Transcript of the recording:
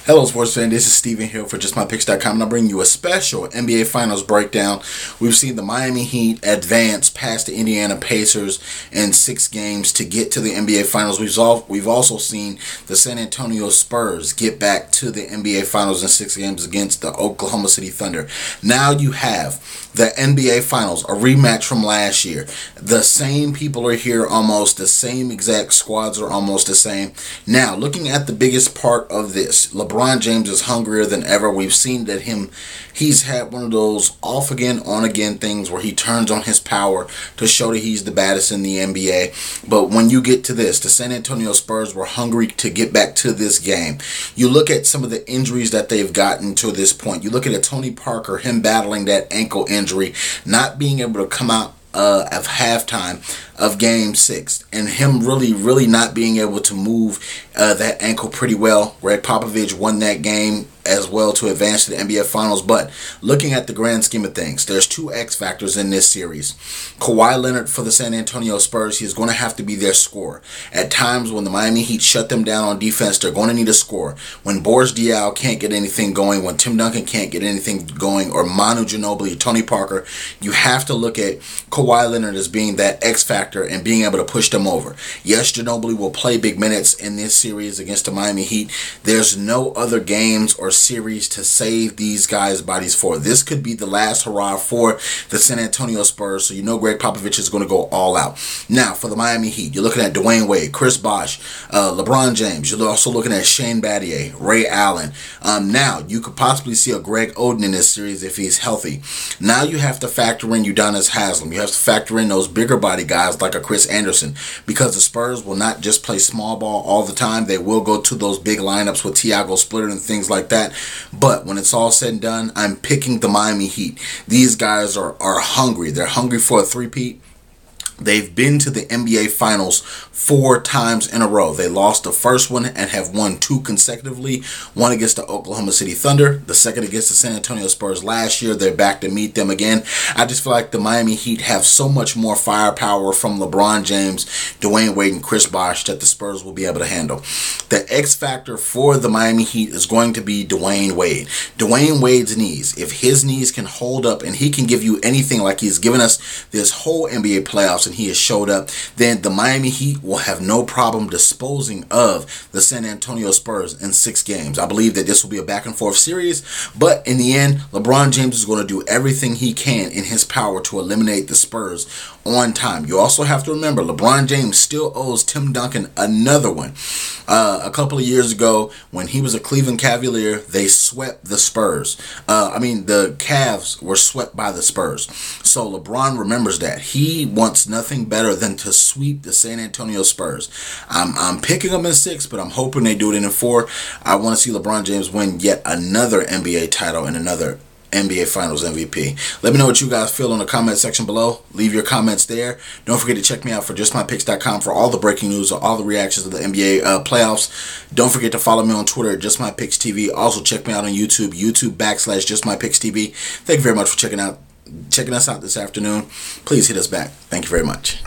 Hello sports fan, this is Steven here for JustMyPicks.com, and I bring you a special NBA Finals breakdown. We've seen the Miami Heat advance past the Indiana Pacers in 6 games to get to the NBA Finals. We've also seen the San Antonio Spurs get back to the NBA Finals in 6 games against the Oklahoma City Thunder. Now you have the NBA Finals, a rematch from last year. The same people are here almost, the same exact squads are almost the same. Now, looking at the biggest part of this, LeBron James is hungrier than ever. We've seen that he's had one of those off again, on again things where he turns on his power to show that he's the baddest in the NBA. But when you get to this, the San Antonio Spurs were hungry to get back to this game. You look at some of the injuries that they've gotten to this point. You look at Tony Parker, him battling that ankle injury, not being able to come out of halftime of game 6, and him really not being able to move that ankle pretty well. Greg Popovich won that game as well to advance to the NBA Finals. But looking at the grand scheme of things, there's 2 X factors in this series. Kawhi Leonard for the San Antonio Spurs, he's going to have to be their scorer. At times when the Miami Heat shut them down on defense, they're going to need a score. When Boris Diaw can't get anything going, when Tim Duncan can't get anything going, or Manu Ginobili, or Tony Parker, you have to look at Kawhi Leonard as being that X factor and being able to push them over. Yes, Ginobili will play big minutes in this series against the Miami Heat. There's no other games or series to save these guys' bodies for. This could be the last hurrah for the San Antonio Spurs, so you know Greg Popovich is going to go all out. Now, for the Miami Heat, you're looking at Dwayne Wade, Chris Bosh, LeBron James. You're also looking at Shane Battier, Ray Allen. Now, you could possibly see a Greg Oden in this series if he's healthy. Now you have to factor in Udonis Haslem. You have to factor in those bigger body guys like a Chris Anderson, because the Spurs will not just play small ball all the time. They will go to those big lineups with Tiago Splitter and things like that. But when it's all said and done, I'm picking the Miami Heat. These guys are hungry. They're hungry for a three-peat. They've been to the NBA Finals 4 times in a row. They lost the first one and have won 2 consecutively. One against the Oklahoma City Thunder, the second against the San Antonio Spurs last year. They're back to meet them again. I just feel like the Miami Heat have so much more firepower from LeBron James, Dwayne Wade, and Chris Bosh that the Spurs will be able to handle. The X factor for the Miami Heat is going to be Dwayne Wade. Dwayne Wade's knees, if his knees can hold up and he can give you anything like he's given us this whole NBA playoffs and he has showed up, then the Miami Heat will have no problem disposing of the San Antonio Spurs in 6 games. I believe that this will be a back and forth series, but in the end, LeBron James is going to do everything he can in his power to eliminate the Spurs on time. You also have to remember, LeBron James still owes Tim Duncan another one. A couple of years ago, when he was a Cleveland Cavalier, they swept the Spurs. The Cavs were swept by the Spurs. So LeBron remembers that. He wants nothing better than to sweep the San Antonio Spurs. I'm picking them in 6, but I'm hoping they do it in 4. I want to see LeBron James win yet another NBA title and another NBA Finals MVP. Let me know what you guys feel in the comment section below. Leave your comments there. Don't forget to check me out for JustMyPicks.com for all the breaking news or all the reactions of the NBA playoffs. Don't forget to follow me on Twitter at JustMyPicksTV. Also check me out on YouTube, YouTube.com/JustMyPicksTV. Thank you very much for checking us out this afternoon. Please hit us back. Thank you very much.